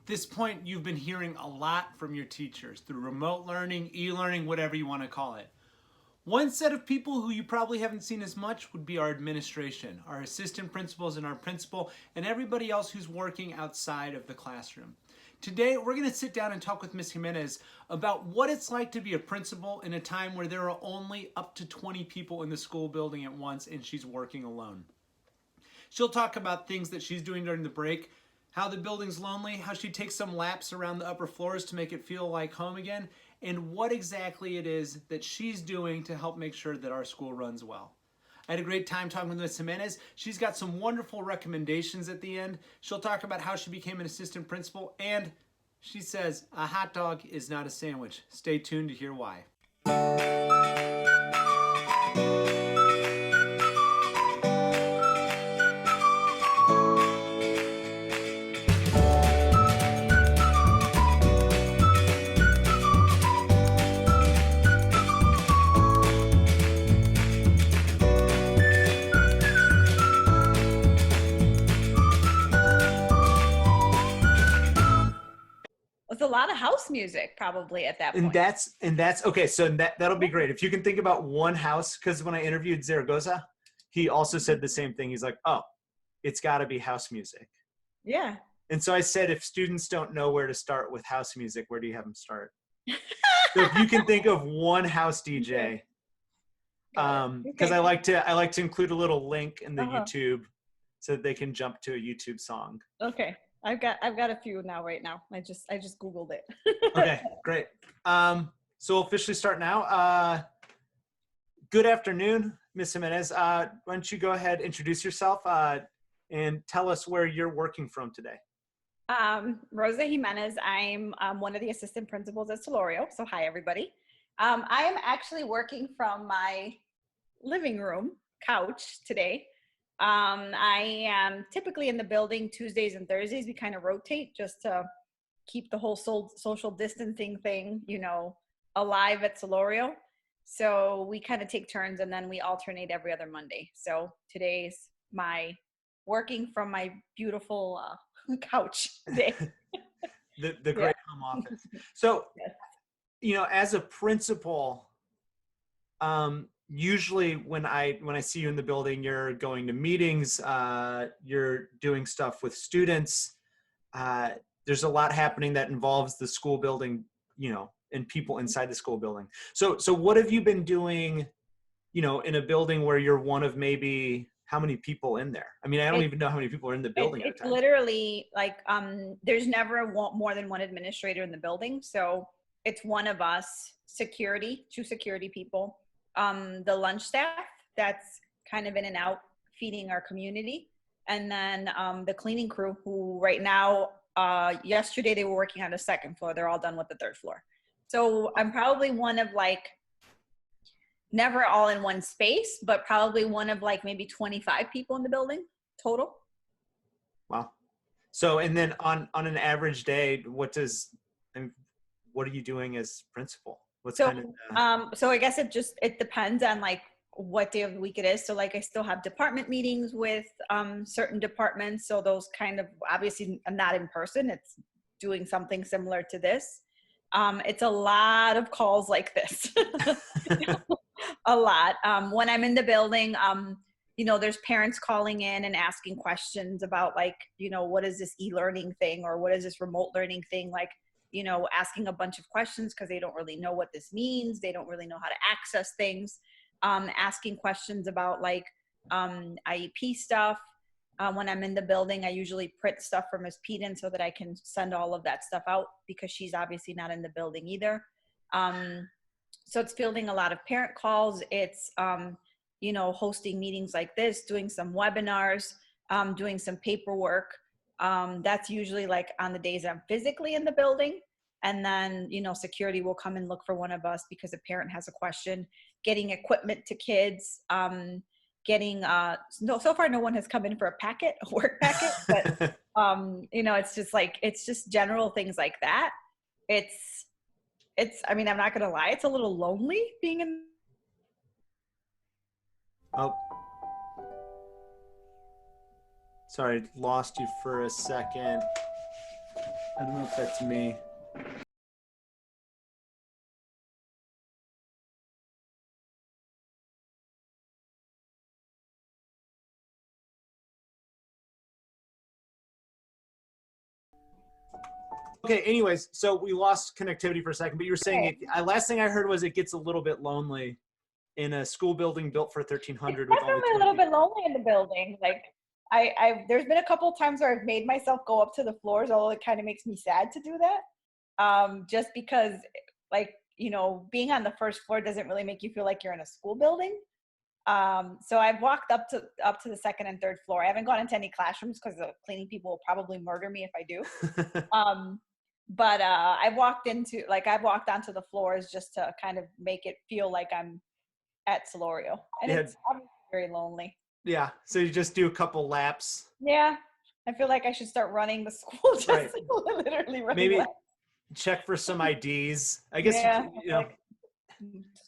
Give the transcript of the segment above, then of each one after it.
this point, you've been hearing a lot from your teachers through remote learning, e-learning, whatever you want to call it. One set of people who you probably haven't seen as much would be our administration, our assistant principals and our principal, and everybody else who's working outside of the classroom. Today, we're going to sit down and talk with Ms. Jimenez about what it's like to be a principal in a time where there are only up to 20 people in the school building at once and she's working alone. She'll talk about things that she's doing during the break, how the building's lonely, how she takes some laps around the upper floors to make it feel like home again, and what exactly it is that she's doing to help make sure that our school runs well. I had a great time talking with Ms. Jimenez. She's got some wonderful recommendations at the end. She'll talk about how she became an assistant principal, and she says a hot dog is not a sandwich. Stay tuned to hear why. With a lot of house music probably at that point. And that's okay. So that'll be great. If you can think about one house, because when I interviewed Zaragoza, he also said the same thing. He's like, oh, it's got to be house music. Yeah. And so I said, if students don't know where to start with house music, where do you have them start? So if you can think of one house DJ, because I like to include a little link in the YouTube so that they can jump to a YouTube song. Okay. I've got a few right now. I just Googled it. Okay, great. So we'll officially start now. Good afternoon, Ms. Jimenez. Why don't you go ahead, introduce yourself, and tell us where you're working from today. Rosa Jimenez. I'm one of the assistant principals at Solorio. So hi, everybody. I am actually working from my living room couch today. I am typically in the building Tuesdays and Thursdays. We kind of rotate just to keep the whole social distancing thing, alive at Solorio. So we kind of take turns and then we alternate every other Monday. So today's my working from my beautiful couch day. the great home office. So, as a principal, usually when I see you in the building, you're going to meetings, you're doing stuff with students. There's a lot happening that involves the school building, and people inside the school building. So what have you been doing, in a building where you're one of maybe how many people in there? I mean, I don't even know how many people are in the building at a time. It's literally like, there's never more than one administrator in the building. So it's one of us, two security people, the lunch staff that's kind of in and out feeding our community. And then the cleaning crew who right now, yesterday they were working on the second floor. They're all done with the third floor. So I'm probably one of never all in one space, but probably one of maybe 25 people in the building total. Wow. So, and then on an average day, what are you doing as principal? So I guess it depends on what day of the week it is. So I still have department meetings with certain departments. So those kind of obviously not in person. It's doing something similar to this. It's a lot of calls like this. A lot. When I'm in the building, there's parents calling in and asking questions about what is this e-learning thing or what is this remote learning thing? Asking a bunch of questions because they don't really know what this means. They don't really know how to access things. Asking questions about IEP stuff. When I'm in the building, I usually print stuff for Ms. Peden so that I can send all of that stuff out because she's obviously not in the building either. So it's fielding a lot of parent calls. It's, hosting meetings like this, doing some webinars, doing some paperwork. That's usually on the days I'm physically in the building. And then, security will come and look for one of us because a parent has a question, getting equipment to kids, so far no one has come in for a work packet, but, it's just general things like that. I mean, I'm not going to lie. It's a little lonely being in. Oh, sorry, lost you for a second. I don't know if that's me. Okay, anyways, so we lost connectivity for a second, but you were saying Okay. last thing I heard was it gets a little bit lonely in a school building built for It's 1300 with only definitely a 20 little bit people. lonely in the building. Like there's been a couple of times where I've made myself go up to the floors, although it kind of makes me sad to do that. Just because like, being on the first floor doesn't really make you feel like you're in a school building. So I've walked up to the second and third floor. I haven't gone into any classrooms because the cleaning people will probably murder me if I do. Um, but I've walked onto the floors just to kind of make it feel like I'm at Solorio, and Yeah, it's obviously very lonely. yeah. So you just do a couple laps, Yeah, I feel like I should start running the school, right? just literally running Maybe laps. check for some IDs. I guess Yeah, you know, like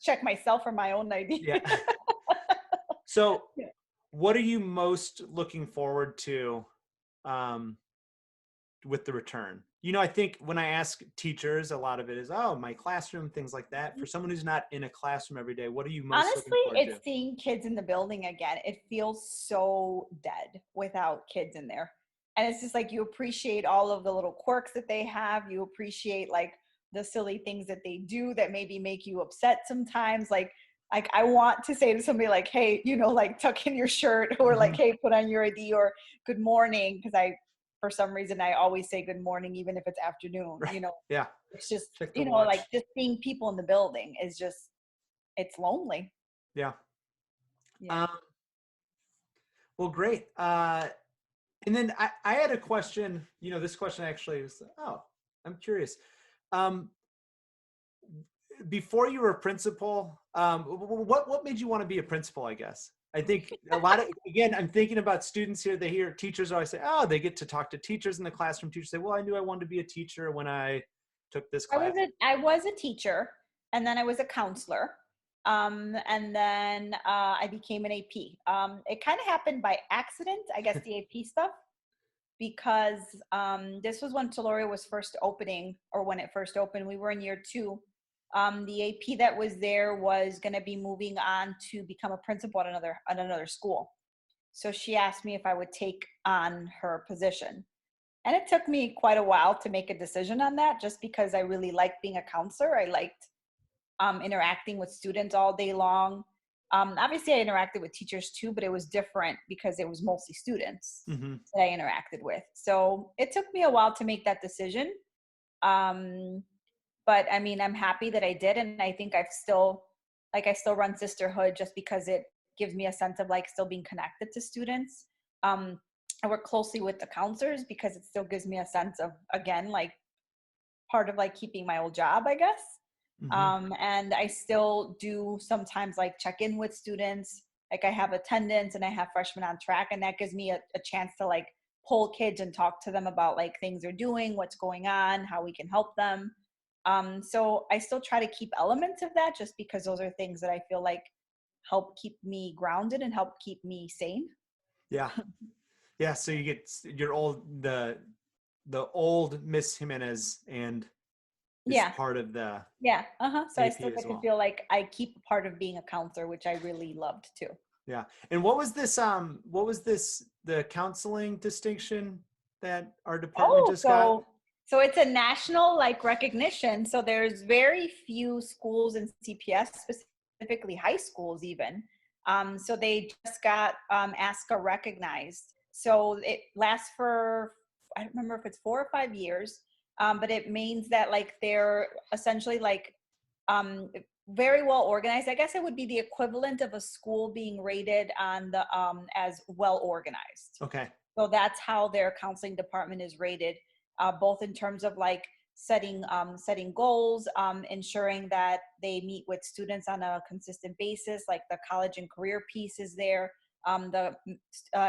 check myself for my own ID. yeah. So, Yeah. what are you most looking forward to um, with the return? I think when I ask teachers, a lot of it is, oh, my classroom, things like that. For someone who's not in a classroom every day, what are you most looking Honestly, forward to? it's seeing kids in the building again. It feels so dead without kids in there. And it's just like you appreciate all of the little quirks that they have. You appreciate like the silly things that they do that maybe make you upset sometimes. Like I want to say to somebody like, hey, like tuck in your shirt, or like, Mhm. hey, put on your ID, or good morning. Because for some reason I always say good morning, even if it's afternoon, Right. Yeah. it's just, Check the like watch. just seeing people in the building is just, it's lonely. Yeah. Yeah. Um, well, great. And then I had a question. This question actually was, oh, I'm curious. Um, Before you were a principal, what made you want to be a principal? I guess I think a lot of, again, I'm thinking about students here. They hear teachers always say, oh, they get to talk to teachers in the classroom. Teachers say, well, I knew I wanted to be a teacher when I took this I was class. a I was a teacher, and then I was a counselor. And then I became an AP. It kind of happened by accident, I guess, the AP stuff, because this was when Tolorio was first opening, or when it first opened. We were in year two. The AP that was there was going to be moving on to become a principal at another school. So she asked me if I would take on her position. And it took me quite a while to make a decision on that, just because I really liked being a counselor. I liked interacting with students all day long. Obviously, I interacted with teachers too, but it was different because it was mostly students Hmm. that I interacted with. So it took me a while to make that decision. Um, but I mean, I'm happy that I did. And I think I still run Sisterhood just because it gives me a sense of like still being connected to students. Um, I work closely with the counselors because it still gives me a sense of, again, like part of like keeping my old job, I guess. Hmm. And I still do sometimes like check in with students. Like I have attendance and I have freshmen on track, and that gives me a chance to like pull kids and talk to them about like things they're doing, what's going on, how we can help them. So I still try to keep elements of that, just because those are things that I feel like help keep me grounded and help keep me sane. Yeah. Yeah. So you get your the old Miss Jimenez and is Yeah. part of the Yeah. Uh-huh. So I still AP as get to well. feel like I keep part of being a counselor, which I really loved too. Yeah. And what was this the counseling distinction that our department Oh, just got? so it's a national like recognition. So there's very few schools in CPS, specifically high schools even. So they just got ASCA recognized. So it lasts for, I don't remember if it's 4 or 5 years, but it means that like they're essentially like um, very well organized. I guess it would be the equivalent of a school being rated on the as well organized. Okay. So that's how their counseling department is rated, both in terms of like setting goals, ensuring that they meet with students on a consistent basis, like the college and career piece is there, the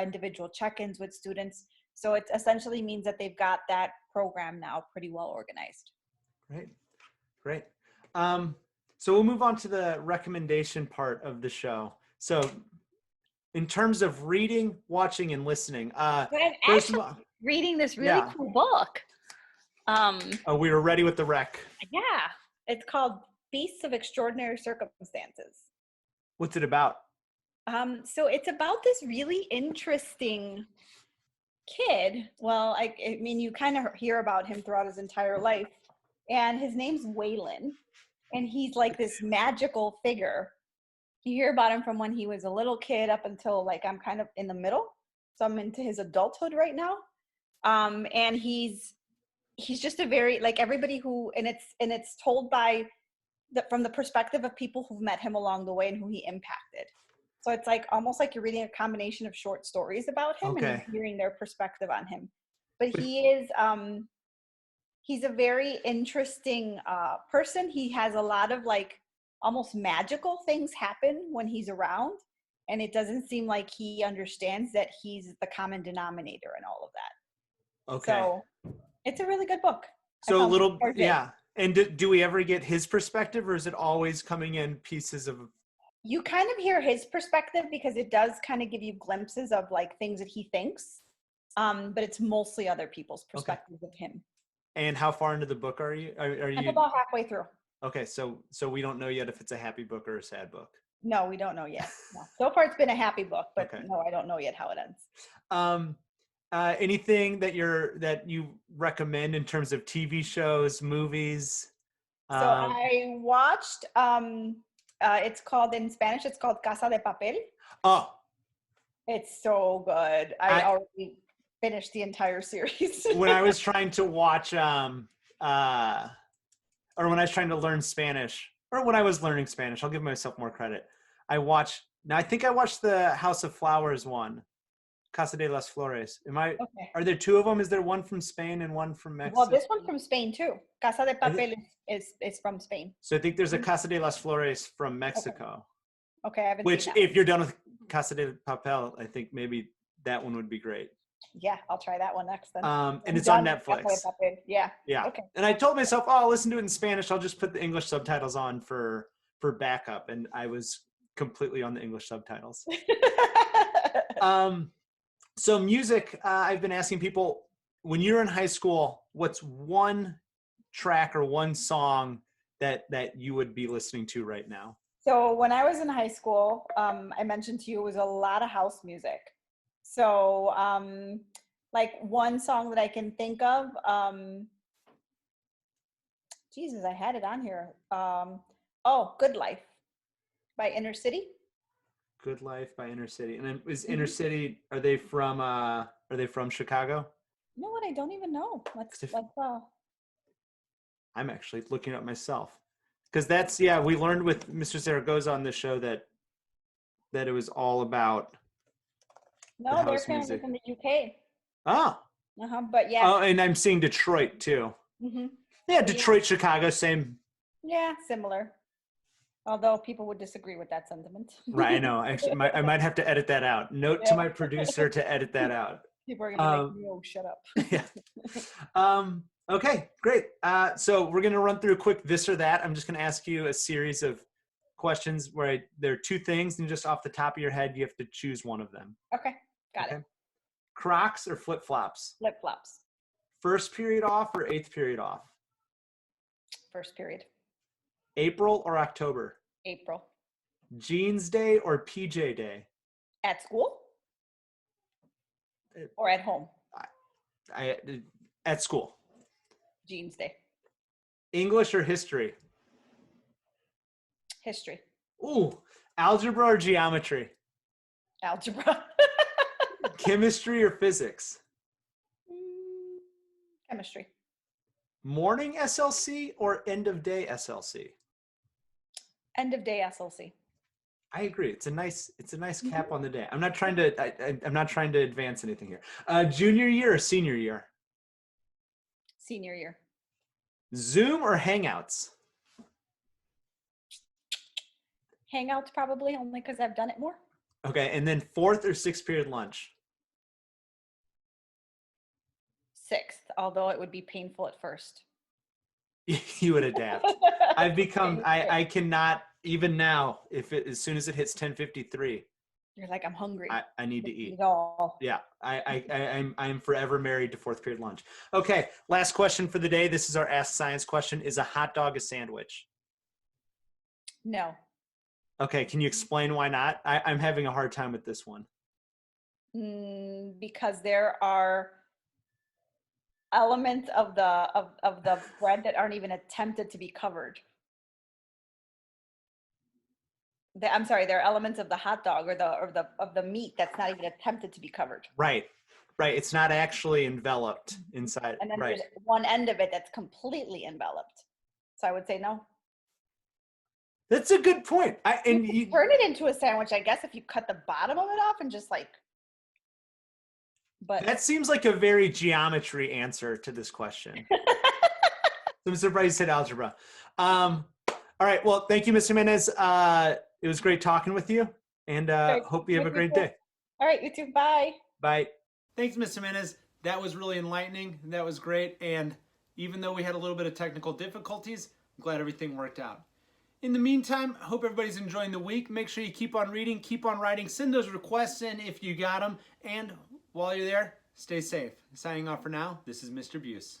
individual check-ins with students. So it essentially means that they've got that program now pretty well organized. Great. Great. Um, so we'll move on to the recommendation part of the show. So in terms of reading, watching, and listening, But I'm first of actually all, reading this really yeah. cool book. Um, Oh, we were ready with the rec. yeah, it's called Beasts of Extraordinary Circumstances. What's it about? So it's about this really interesting kid. Well, I mean, you kind of hear about him throughout his entire life, and his name's Waylon, and he's like this magical figure. You hear about him from when he was a little kid up until like I'm kind of in the middle, so I'm into his adulthood right now. And he's just a very like everybody who and it's told by from the perspective of people who've met him along the way and who he impacted. So it's like almost like you're reading a combination of short stories about him and Okay. you're hearing their perspective on him. But he's a very interesting person. He has a lot of like almost magical things happen when he's around, and it doesn't seem like he understands that he's the common denominator in all of that. Okay. So it's a really good book. So a little, Thursday. yeah. And do we ever get his perspective, or is it always coming in pieces of? You kind of hear his perspective because it does kind of give you glimpses of like things that he thinks, but it's mostly other people's perspectives of him. And how far into the book are you? Are you? I'm about halfway through. Okay, so we don't know yet if it's a happy book or a sad book. No, we don't know yet. No. So far, it's been a happy book, but Okay. no, I don't know yet how it ends. Anything that you recommend in terms of TV shows, movies? So I watched. It's called in Spanish. It's called Casa de Papel. Oh, It's so good. I already finished the entire series. when I was trying to watch, or when I was trying to learn Spanish, or when I was learning Spanish, I'll give myself more credit. I think I watched the House of Flowers one, Casa de las Flores. Okay. Are there two of them? Is there one from Spain and one from Mexico? Well, this one's from Spain too. Casa de Papel is from Spain. So I think there's a Casa de las Flores from Mexico. Okay, I haven't Which, seen that if you're done with Casa de Papel, I think maybe that one would be great. Yeah, I'll try that one next then. And it's on Netflix. Yeah. Yeah. Okay. And I told myself, oh, I'll listen to it in Spanish. I'll just put the English subtitles on for backup. And I was completely on the English subtitles. So music, I've been asking people, when you're in high school, what's one track or one song that you would be listening to right now? So when I was in high school, I mentioned to you, it was a lot of house music. So like one song that I can think of, Jesus, I had it on here. Good Life by Inner City. Good Life by Inner City. And then is Inner City, are they from Chicago? You know what? I don't even know. I'm actually looking up myself. Because we learned with Mr. Zaragoza on this show that it was all about their parents are from the UK. Oh. But yeah. Oh, and I'm seeing Detroit too. Mm-hmm. Yeah, Detroit, Chicago, same. Yeah, similar. Although people would disagree with that sentiment. Right, I know. Actually, I might have to edit that out. Note to my producer to edit that out. People are going to make me, oh, shut up. Yeah. Okay, great. So we're going to run through a quick this or that. I'm just going to ask you a series of questions where there are two things, and just off the top of your head, you have to choose one of them. Okay, got it. Crocs or flip-flops? Flip-flops. First period off or eighth period off? First period. April or October? April. Jeans day or PJ day? At school? Or at home? At school. Jeans day. English or history? History. Ooh, algebra or geometry? Algebra. Chemistry or physics? Chemistry. Morning SLC or end of day SLC? End of day SLC. I agree. It's a nice cap on the day. I'm not trying to advance anything here. Junior year or senior year? Senior year. Zoom or Hangouts? Hangouts probably, only because I've done it more. Okay, and then fourth or sixth period lunch? Sixth, although it would be painful at first. You would adapt. I've become, I cannot, even now, as soon as it hits 10:53, You're like, I'm hungry. I need to eat. Eat all. Yeah, I'm forever married to fourth period lunch. Okay, last question for the day. This is our Ask Science question. Is a hot dog a sandwich? No. Okay, can you explain why not? I'm having a hard time with this one. Because there are elements of the bread that aren't even attempted to be covered. I'm sorry, there are elements of the hot dog or the meat that's not even attempted to be covered. Right. It's not actually enveloped inside. And then Right. there's one end of it that's completely enveloped. So I would say no. That's a good point. You turn it into a sandwich, I guess, if you cut the bottom of it off and just like. But that seems like a very geometry answer to this question. I'm surprised you said algebra. All right. Well, thank you, Mr. Mendez. It was great talking with you, and hope you have a great day. All right, you too. Bye. Bye. Thanks, Mr. Mendez. That was really enlightening. That was great. And even though we had a little bit of technical difficulties, I'm glad everything worked out. In the meantime, I hope everybody's enjoying the week. Make sure you keep on reading, keep on writing, send those requests in if you got them. And while you're there, stay safe. Signing off for now, this is Mr. Buse.